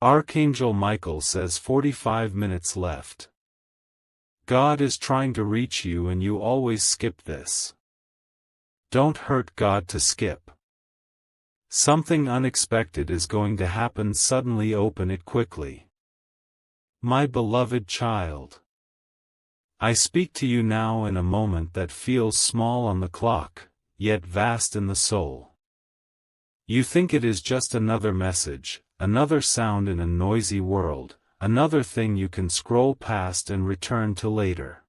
Archangel Michael says 45 minutes left. God is trying to reach you and you always skip this. Don't hurt God to skip. Something unexpected is going to happen suddenly. Open it quickly. My beloved child, I speak to you now in a moment that feels small on the clock, yet vast in the soul. You think it is just another message, another sound in a noisy world, another thing you can scroll past and return to later.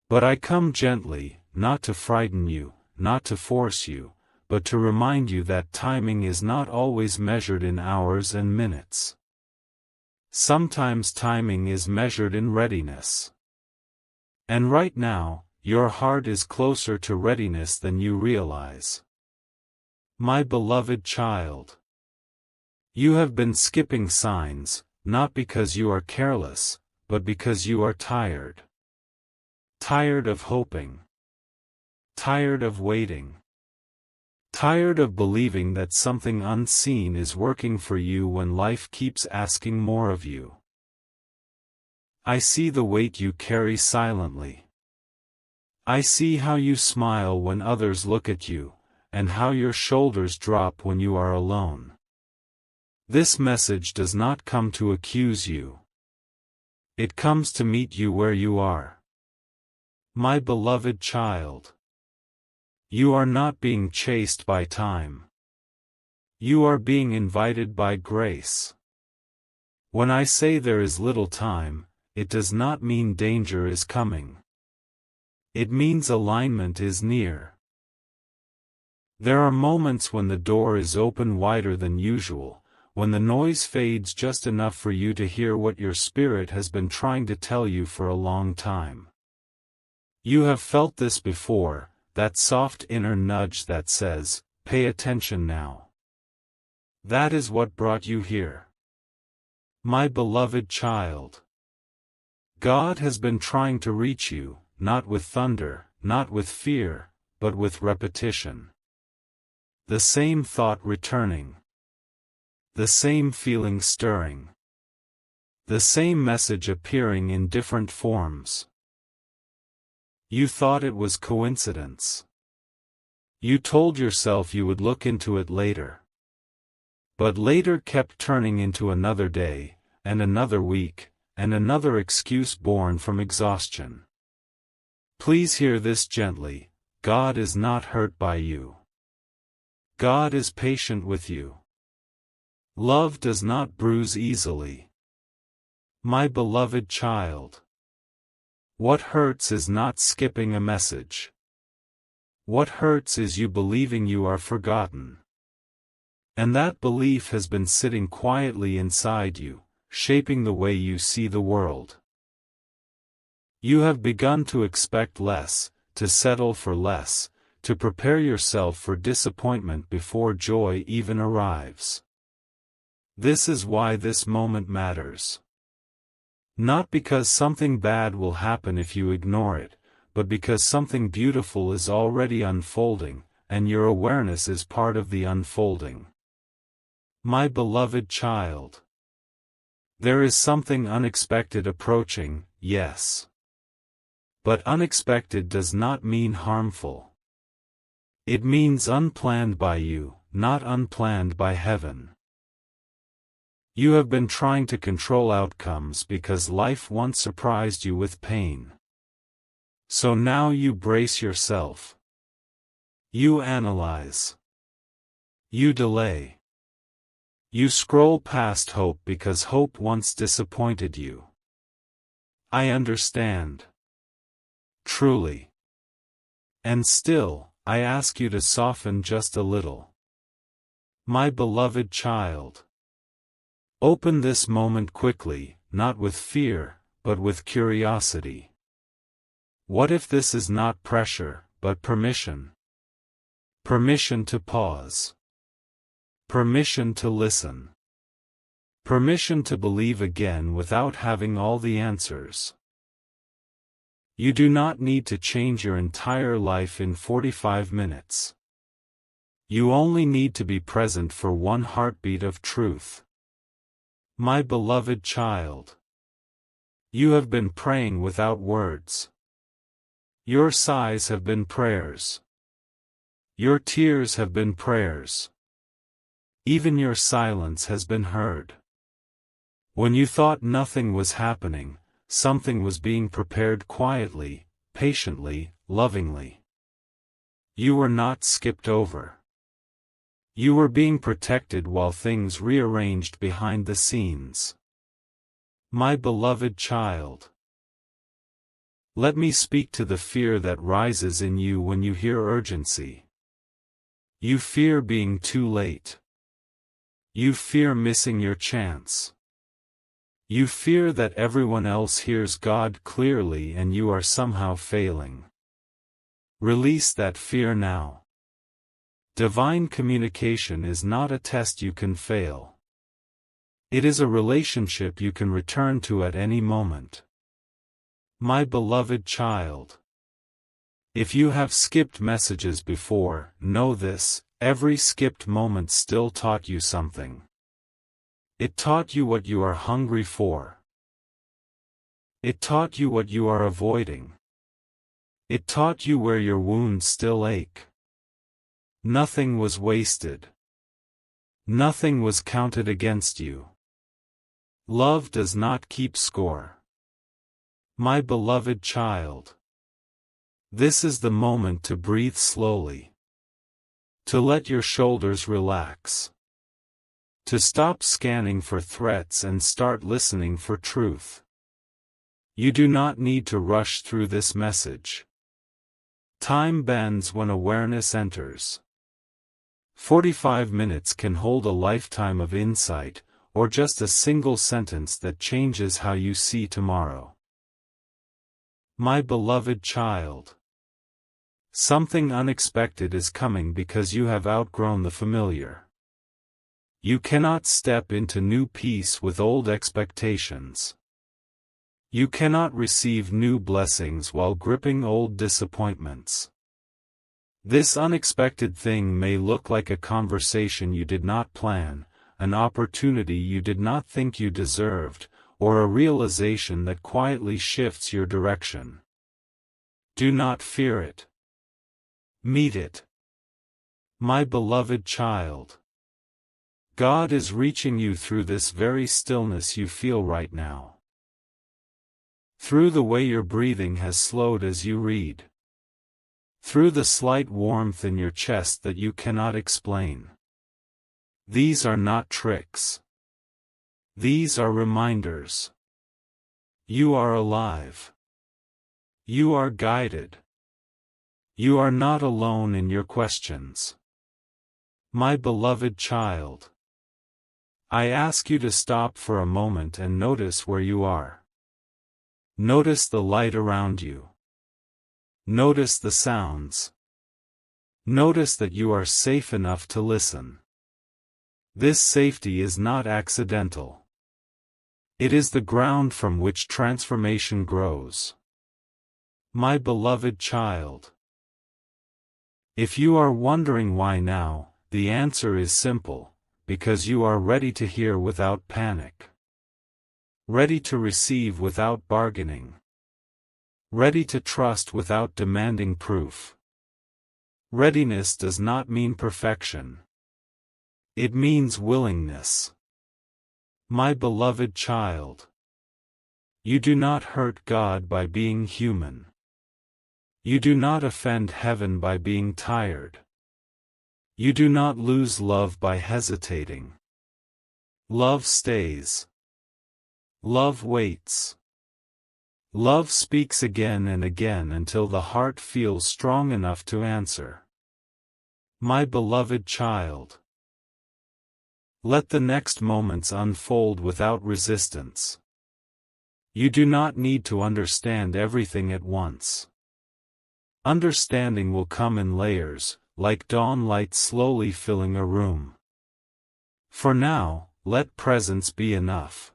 But I come gently, not to frighten you, not to force you, but to remind you that timing is not always measured in hours and minutes. Sometimes timing is measured in readiness. And right now, your heart is closer to readiness than you realize. My beloved child, you have been skipping signs, not because you are careless, but because you are tired. Tired of hoping. Tired of waiting. Tired of believing that something unseen is working for you when life keeps asking more of you. I see the weight you carry silently. I see how you smile when others look at you, and how your shoulders drop when you are alone. This message does not come to accuse you. It comes to meet you where you are. My beloved child, you are not being chased by time. You are being invited by grace. When I say there is little time, it does not mean danger is coming. It means alignment is near. There are moments when the door is open wider than usual, when the noise fades just enough for you to hear what your spirit has been trying to tell you for a long time. You have felt this before, that soft inner nudge that says, "Pay attention now." That is what brought you here. My beloved child, God has been trying to reach you, not with thunder, not with fear, but with repetition. The same thought returning. The same feeling stirring. The same message appearing in different forms. You thought it was coincidence. You told yourself you would look into it later. But later kept turning into another day, and another week, and another excuse born from exhaustion. Please hear this gently. God is not hurt by you. God is patient with you. Love does not bruise easily. My beloved child, what hurts is not skipping a message. What hurts is you believing you are forgotten. And that belief has been sitting quietly inside you, shaping the way you see the world. You have begun to expect less, to settle for less, to prepare yourself for disappointment before joy even arrives. This is why this moment matters. Not because something bad will happen if you ignore it, but because something beautiful is already unfolding, and your awareness is part of the unfolding. My beloved child, there is something unexpected approaching, yes. But unexpected does not mean harmful. It means unplanned by you, not unplanned by heaven. You have been trying to control outcomes because life once surprised you with pain. So now you brace yourself. You analyze. You delay. You scroll past hope because hope once disappointed you. I understand. Truly. And still, I ask you to soften just a little. My beloved child, open this moment quickly, not with fear, but with curiosity. What if this is not pressure, but permission? Permission to pause. Permission to listen. Permission to believe again without having all the answers. You do not need to change your entire life in 45 minutes. You only need to be present for one heartbeat of truth. My beloved child, you have been praying without words. Your sighs have been prayers. Your tears have been prayers. Even your silence has been heard. When you thought nothing was happening, something was being prepared quietly, patiently, lovingly. You were not skipped over. You were being protected while things rearranged behind the scenes. My beloved child, let me speak to the fear that rises in you when you hear urgency. You fear being too late. You fear missing your chance. You fear that everyone else hears God clearly and you are somehow failing. Release that fear now. Divine communication is not a test you can fail. It is a relationship you can return to at any moment. My beloved child, if you have skipped messages before, know this: every skipped moment still taught you something. It taught you what you are hungry for. It taught you what you are avoiding. It taught you where your wounds still ache. Nothing was wasted. Nothing was counted against you. Love does not keep score. My beloved child, this is the moment to breathe slowly. To let your shoulders relax. To stop scanning for threats and start listening for truth. You do not need to rush through this message. Time bends when awareness enters. 45 minutes can hold a lifetime of insight, or just a single sentence that changes how you see tomorrow. My beloved child, something unexpected is coming because you have outgrown the familiar. You cannot step into new peace with old expectations. You cannot receive new blessings while gripping old disappointments. This unexpected thing may look like a conversation you did not plan, an opportunity you did not think you deserved, or a realization that quietly shifts your direction. Do not fear it. Meet it. My beloved child, God is reaching you through this very stillness you feel right now. Through the way your breathing has slowed as you read. Through the slight warmth in your chest that you cannot explain. These are not tricks. These are reminders. You are alive. You are guided. You are not alone in your questions. My beloved child, I ask you to stop for a moment and notice where you are. Notice the light around you. Notice the sounds. Notice that you are safe enough to listen. This safety is not accidental. It is the ground from which transformation grows. My beloved child, if you are wondering why now, the answer is simple: because you are ready to hear without panic. Ready to receive without bargaining. Ready to trust without demanding proof. Readiness does not mean perfection. It means willingness. My beloved child, you do not hurt God by being human. You do not offend heaven by being tired. You do not lose love by hesitating. Love stays. Love waits. Love speaks again and again until the heart feels strong enough to answer. My beloved child, let the next moments unfold without resistance. You do not need to understand everything at once. Understanding will come in layers, like dawn light slowly filling a room. For now, let presence be enough.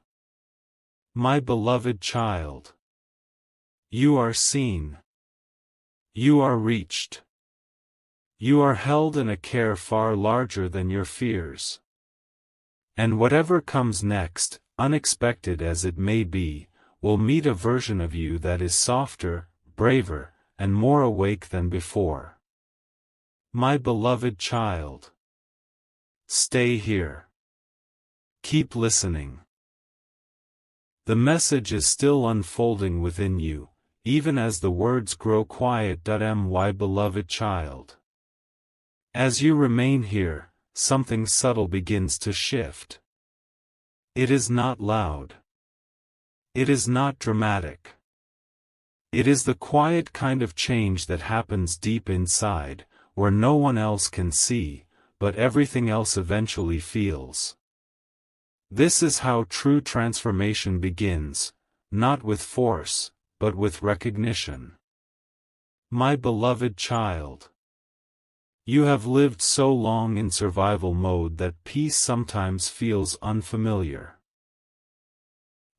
My beloved child, you are seen. You are reached. You are held in a care far larger than your fears. And whatever comes next, unexpected as it may be, will meet a version of you that is softer, braver, and more awake than before. My beloved child, stay here. Keep listening. The message is still unfolding within you, even as the words grow quiet. My beloved child. As you remain here, something subtle begins to shift. It is not loud. It is not dramatic. It is the quiet kind of change that happens deep inside, where no one else can see, but everything else eventually feels. This is how true transformation begins, not with force, but with recognition. My beloved child. You have lived so long in survival mode that peace sometimes feels unfamiliar.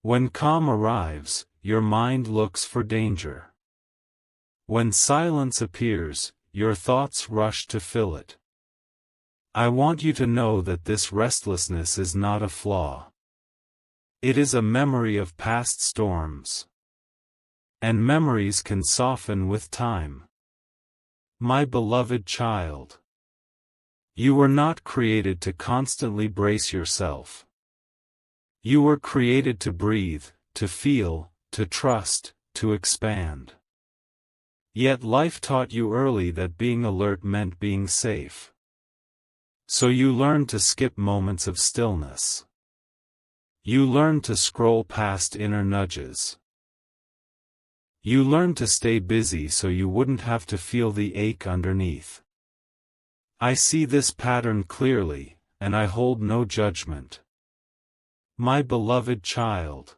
When calm arrives, your mind looks for danger. When silence appears, your thoughts rush to fill it. I want you to know that this restlessness is not a flaw. It is a memory of past storms. And memories can soften with time. My beloved child. You were not created to constantly brace yourself. You were created to breathe, to feel, to trust, to expand. Yet life taught you early that being alert meant being safe. So you learned to skip moments of stillness. You learned to scroll past inner nudges. You learned to stay busy so you wouldn't have to feel the ache underneath. I see this pattern clearly, and I hold no judgment. My beloved child.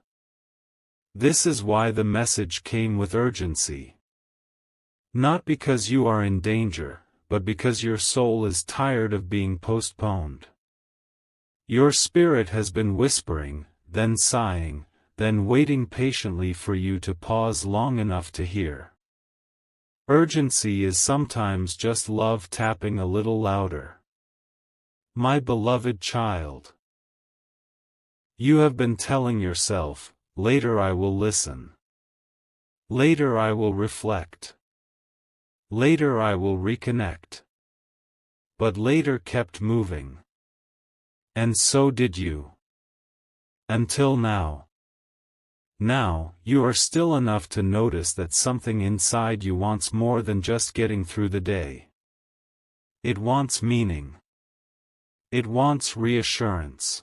This is why the message came with urgency. Not because you are in danger, but because your soul is tired of being postponed. Your spirit has been whispering, then sighing, then waiting patiently for you to pause long enough to hear. Urgency is sometimes just love tapping a little louder. My beloved child. You have been telling yourself, later I will listen. Later I will reflect. Later I will reconnect. But later kept moving. And so did you. Until now. Now, you are still enough to notice that something inside you wants more than just getting through the day. It wants meaning. It wants reassurance.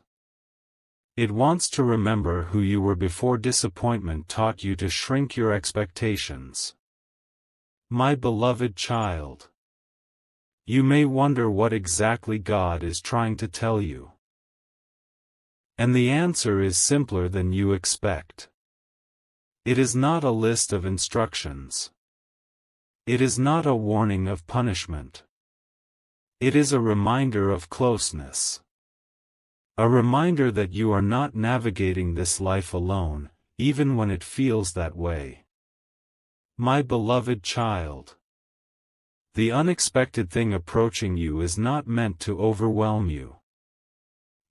It wants to remember who you were before disappointment taught you to shrink your expectations. My beloved child. You may wonder what exactly God is trying to tell you. And the answer is simpler than you expect. It is not a list of instructions. It is not a warning of punishment. It is a reminder of closeness. A reminder that you are not navigating this life alone, even when it feels that way. My beloved child. The unexpected thing approaching you is not meant to overwhelm you.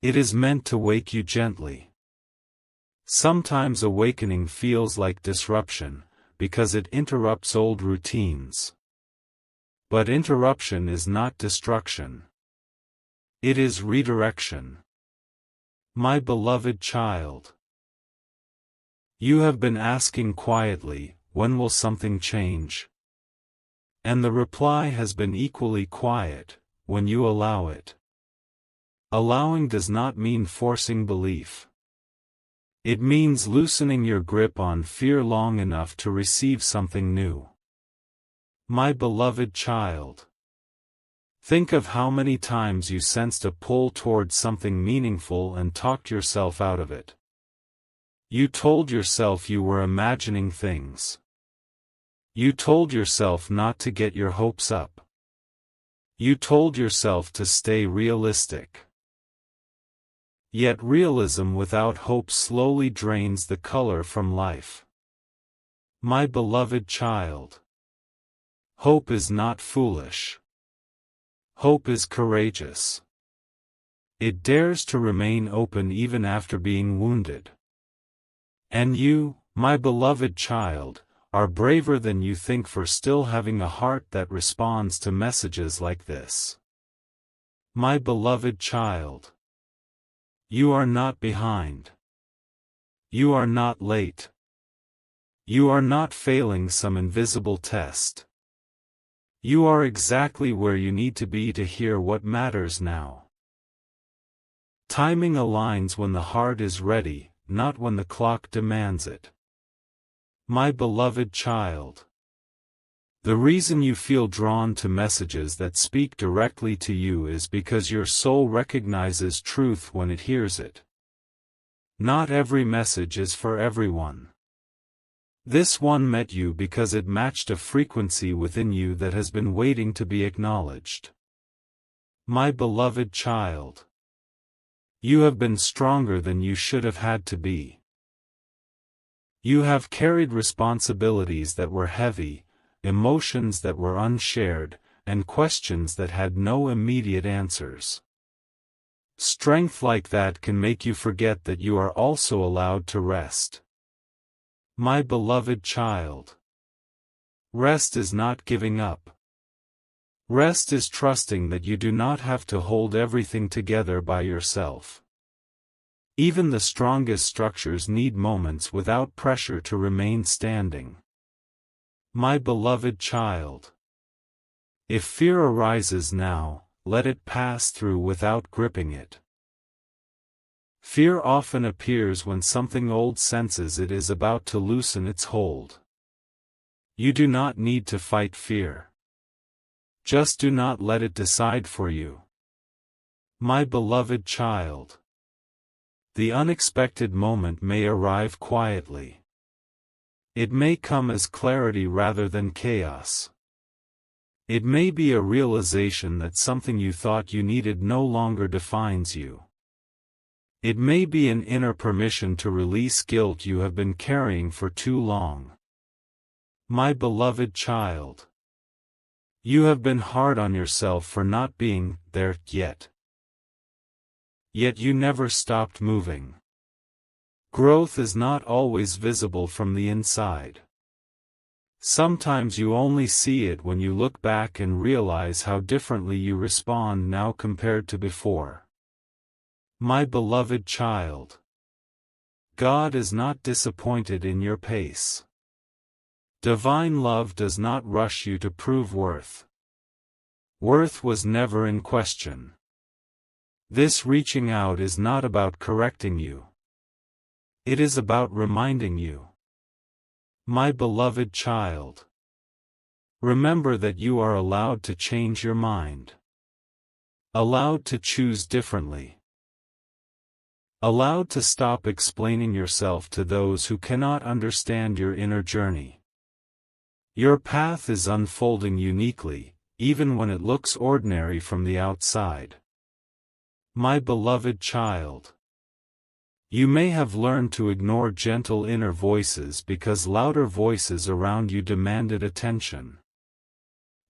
It is meant to wake you gently. Sometimes awakening feels like disruption, because it interrupts old routines. But interruption is not destruction. It is redirection. My beloved child. You have been asking quietly, when will something change? And the reply has been equally quiet, when you allow it. Allowing does not mean forcing belief. It means loosening your grip on fear long enough to receive something new. My beloved child. Think of how many times you sensed a pull towards something meaningful and talked yourself out of it. You told yourself you were imagining things. You told yourself not to get your hopes up. You told yourself to stay realistic. Yet realism without hope slowly drains the color from life. My beloved child. Hope is not foolish. Hope is courageous. It dares to remain open even after being wounded. And you, my beloved child, are braver than you think for still having a heart that responds to messages like this. My beloved child, you are not behind. You are not late. You are not failing some invisible test. You are exactly where you need to be to hear what matters now. Timing aligns when the heart is ready, not when the clock demands it. My beloved child, the reason you feel drawn to messages that speak directly to you is because your soul recognizes truth when it hears it. Not every message is for everyone. This one met you because it matched a frequency within you that has been waiting to be acknowledged. My beloved child, you have been stronger than you should have had to be. You have carried responsibilities that were heavy, emotions that were unshared, and questions that had no immediate answers. Strength like that can make you forget that you are also allowed to rest. My beloved child, rest is not giving up. Rest is trusting that you do not have to hold everything together by yourself. Even the strongest structures need moments without pressure to remain standing. My beloved child, if fear arises now, let it pass through without gripping it. Fear often appears when something old senses it is about to loosen its hold. You do not need to fight fear. Just do not let it decide for you. My beloved child, the unexpected moment may arrive quietly. It may come as clarity rather than chaos. It may be a realization that something you thought you needed no longer defines you. It may be an inner permission to release guilt you have been carrying for too long. My beloved child, you have been hard on yourself for not being there yet. Yet you never stopped moving. Growth is not always visible from the inside. Sometimes you only see it when you look back and realize how differently you respond now compared to before. My beloved child, God is not disappointed in your pace. Divine love does not rush you to prove worth. Worth was never in question. This reaching out is not about correcting you. It is about reminding you. My beloved child, remember that you are allowed to change your mind. Allowed to choose differently. Allowed to stop explaining yourself to those who cannot understand your inner journey. Your path is unfolding uniquely, even when it looks ordinary from the outside. My beloved child, you may have learned to ignore gentle inner voices because louder voices around you demanded attention.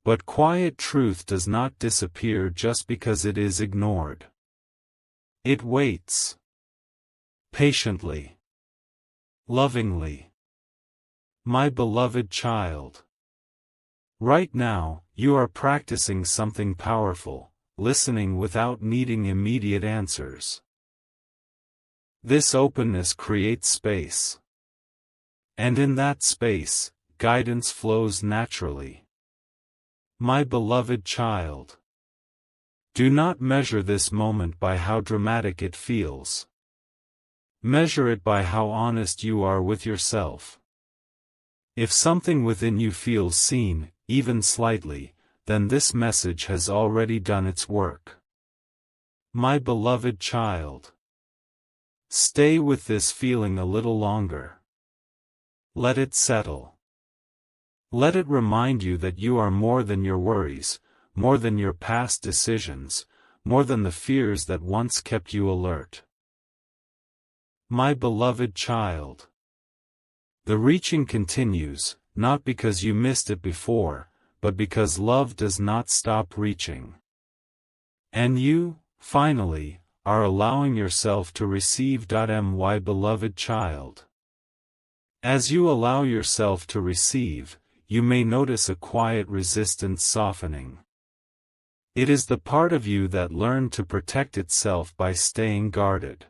But quiet truth does not disappear just because it is ignored. It waits. Patiently. Lovingly. My beloved child. Right now, you are practicing something powerful, listening without needing immediate answers. This openness creates space. And in that space, guidance flows naturally. My beloved child, do not measure this moment by how dramatic it feels. Measure it by how honest you are with yourself. If something within you feels seen, even slightly, then this message has already done its work. My beloved child, stay with this feeling a little longer. Let it settle. Let it remind you that you are more than your worries, more than your past decisions, more than the fears that once kept you alert. My beloved child, the reaching continues, not because you missed it before, but because love does not stop reaching. And you, finally, are allowing yourself to receive. My beloved child. As you allow yourself to receive, you may notice a quiet resistance softening. It is the part of you that learned to protect itself by staying guarded.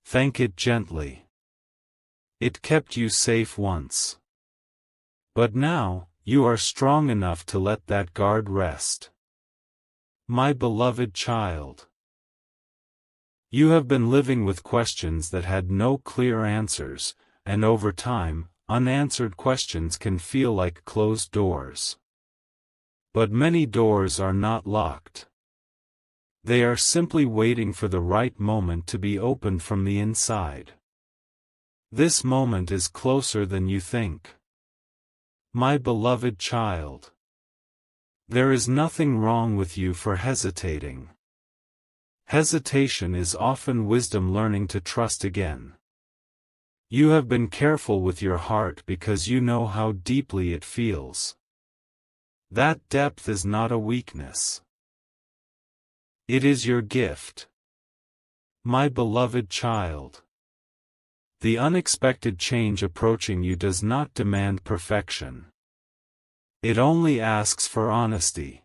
Thank it gently. It kept you safe once. But now, you are strong enough to let that guard rest. My beloved child. You have been living with questions that had no clear answers, and over time, unanswered questions can feel like closed doors. But many doors are not locked. They are simply waiting for the right moment to be opened from the inside. This moment is closer than you think. My beloved child. There is nothing wrong with you for hesitating. Hesitation is often wisdom learning to trust again. You have been careful with your heart because you know how deeply it feels. That depth is not a weakness. It is your gift. My beloved child. The unexpected change approaching you does not demand perfection. It only asks for honesty.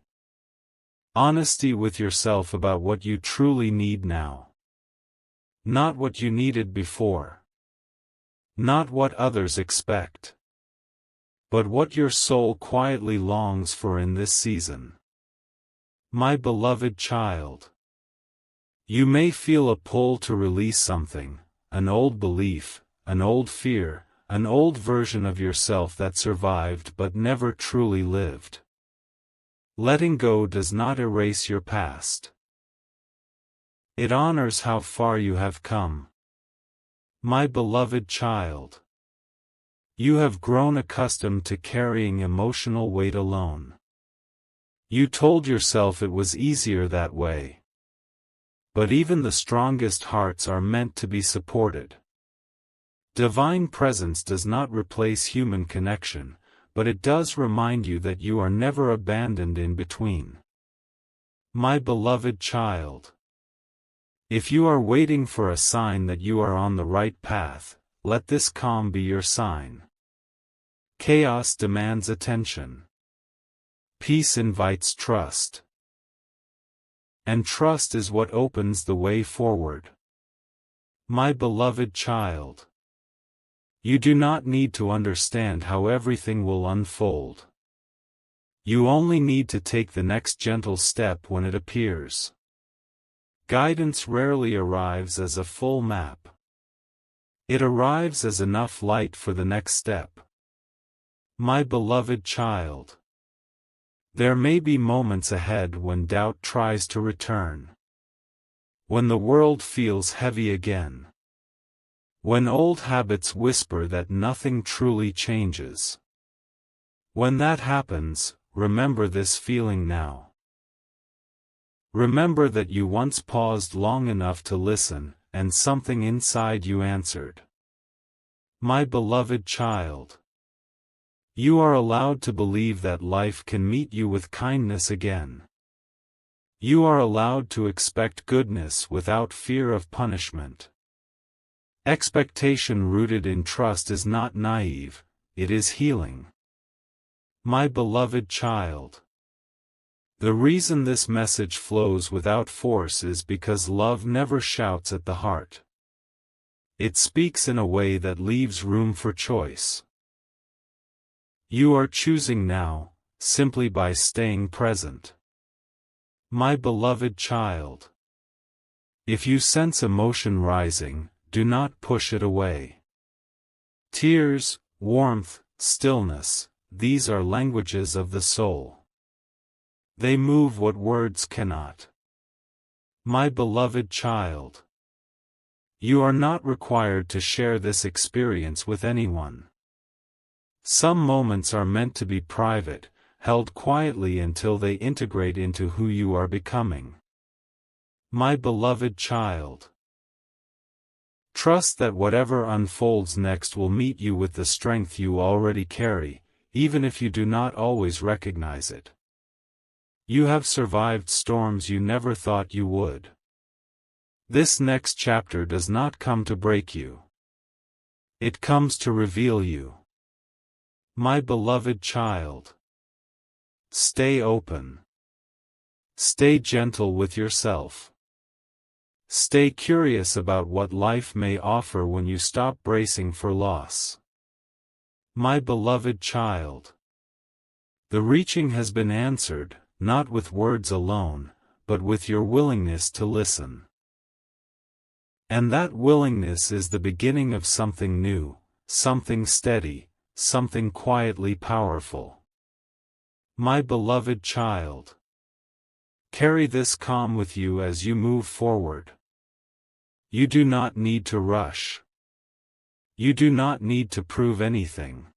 Honesty with yourself about what you truly need now. Not what you needed before. Not what others expect. But what your soul quietly longs for in this season. My beloved child. You may feel a pull to release something, an old belief, an old fear, an old version of yourself that survived but never truly lived. Letting go does not erase your past. It honors how far you have come. My beloved child. You have grown accustomed to carrying emotional weight alone. You told yourself it was easier that way. But even the strongest hearts are meant to be supported. Divine presence does not replace human connection, but it does remind you that you are never abandoned in between. My beloved child. If you are waiting for a sign that you are on the right path, let this calm be your sign. Chaos demands attention. Peace invites trust. And trust is what opens the way forward. My beloved child. You do not need to understand how everything will unfold. You only need to take the next gentle step when it appears. Guidance rarely arrives as a full map. It arrives as enough light for the next step. My beloved child. There may be moments ahead when doubt tries to return. When the world feels heavy again. When old habits whisper that nothing truly changes. When that happens, remember this feeling now. Remember that you once paused long enough to listen, and something inside you answered. My beloved child. You are allowed to believe that life can meet you with kindness again. You are allowed to expect goodness without fear of punishment. Expectation rooted in trust is not naive, it is healing. My beloved child. The reason this message flows without force is because love never shouts at the heart. It speaks in a way that leaves room for choice. You are choosing now, simply by staying present. My beloved child. If you sense emotion rising, do not push it away. Tears, warmth, stillness, these are languages of the soul. They move what words cannot. My beloved child. You are not required to share this experience with anyone. Some moments are meant to be private, held quietly until they integrate into who you are becoming. My beloved child. Trust that whatever unfolds next will meet you with the strength you already carry, even if you do not always recognize it. You have survived storms you never thought you would. This next chapter does not come to break you. It comes to reveal you. My beloved child. Stay open. Stay gentle with yourself. Stay curious about what life may offer when you stop bracing for loss. My beloved child. The reaching has been answered, not with words alone, but with your willingness to listen. And that willingness is the beginning of something new, something steady, something quietly powerful. My beloved child. Carry this calm with you as you move forward. You do not need to rush. You do not need to prove anything.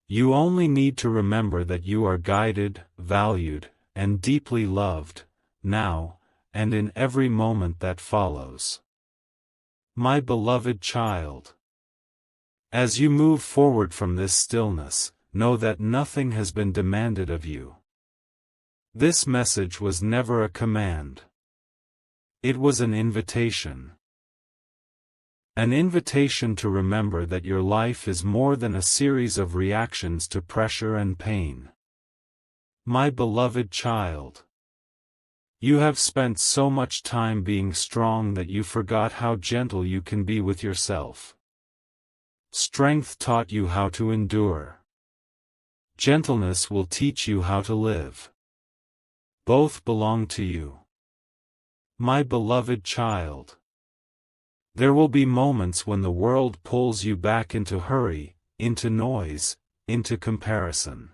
You only need to remember that you are guided, valued, and deeply loved, now, and in every moment that follows. My beloved child. As you move forward from this stillness, know that nothing has been demanded of you. This message was never a command. It was an invitation. An invitation to remember that your life is more than a series of reactions to pressure and pain. My beloved child. You have spent so much time being strong that you forgot how gentle you can be with yourself. Strength taught you how to endure. Gentleness will teach you how to live. Both belong to you. My beloved child. There will be moments when the world pulls you back into hurry, into noise, into comparison.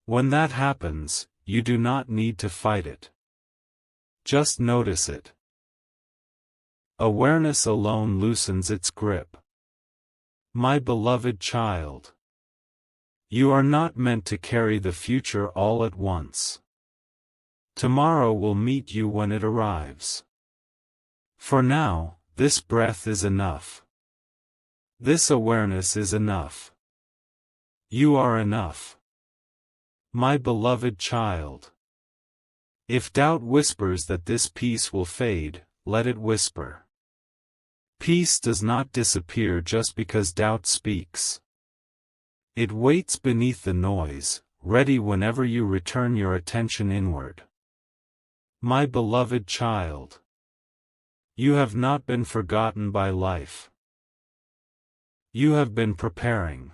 When that happens, you do not need to fight it. Just notice it. Awareness alone loosens its grip. My beloved child. You are not meant to carry the future all at once. Tomorrow will meet you when it arrives. For now, this breath is enough. This awareness is enough. You are enough. My beloved child. If doubt whispers that this peace will fade, let it whisper. Peace does not disappear just because doubt speaks. It waits beneath the noise, ready whenever you return your attention inward. My beloved child. You have not been forgotten by life. You have been preparing.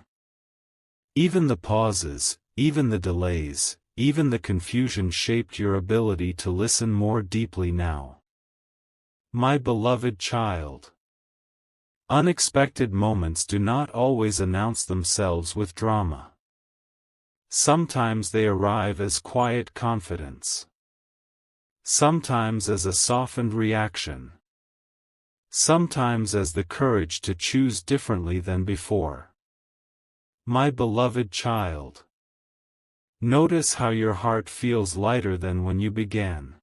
Even the pauses, even the delays, even the confusion shaped your ability to listen more deeply now. My beloved child. Unexpected moments do not always announce themselves with drama. Sometimes they arrive as quiet confidence. Sometimes as a softened reaction. Sometimes as the courage to choose differently than before. My beloved child. Notice how your heart feels lighter than when you began.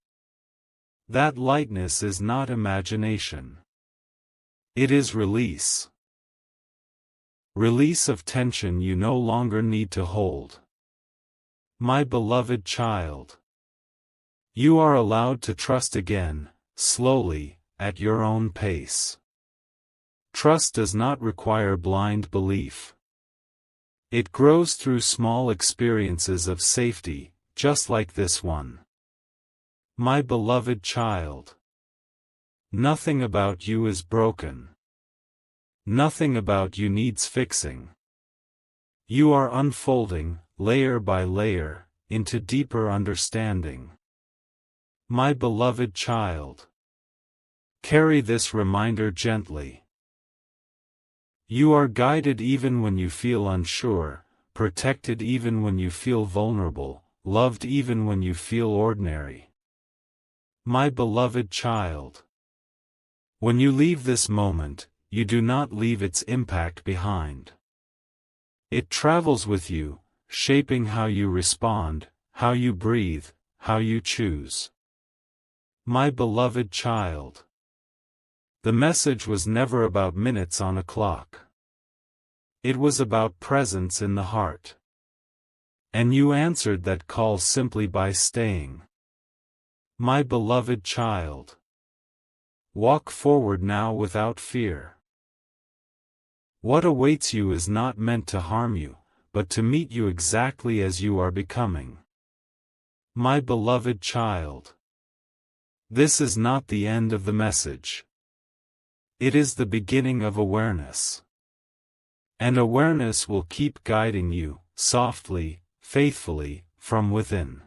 That lightness is not imagination. It is release. Release of tension you no longer need to hold. My beloved child. You are allowed to trust again, slowly, at your own pace. Trust does not require blind belief. It grows through small experiences of safety, just like this one. My beloved child. Nothing about you is broken. Nothing about you needs fixing. You are unfolding, layer by layer, into deeper understanding. My beloved child. Carry this reminder gently. You are guided even when you feel unsure, protected even when you feel vulnerable, loved even when you feel ordinary. My beloved child. When you leave this moment, you do not leave its impact behind. It travels with you, shaping how you respond, how you breathe, how you choose. My beloved child. The message was never about minutes on a clock. It was about presence in the heart. And you answered that call simply by staying. My beloved child. Walk forward now without fear. What awaits you is not meant to harm you, but to meet you exactly as you are becoming. My beloved child. This is not the end of the message. It is the beginning of awareness. And awareness will keep guiding you, softly, faithfully, from within.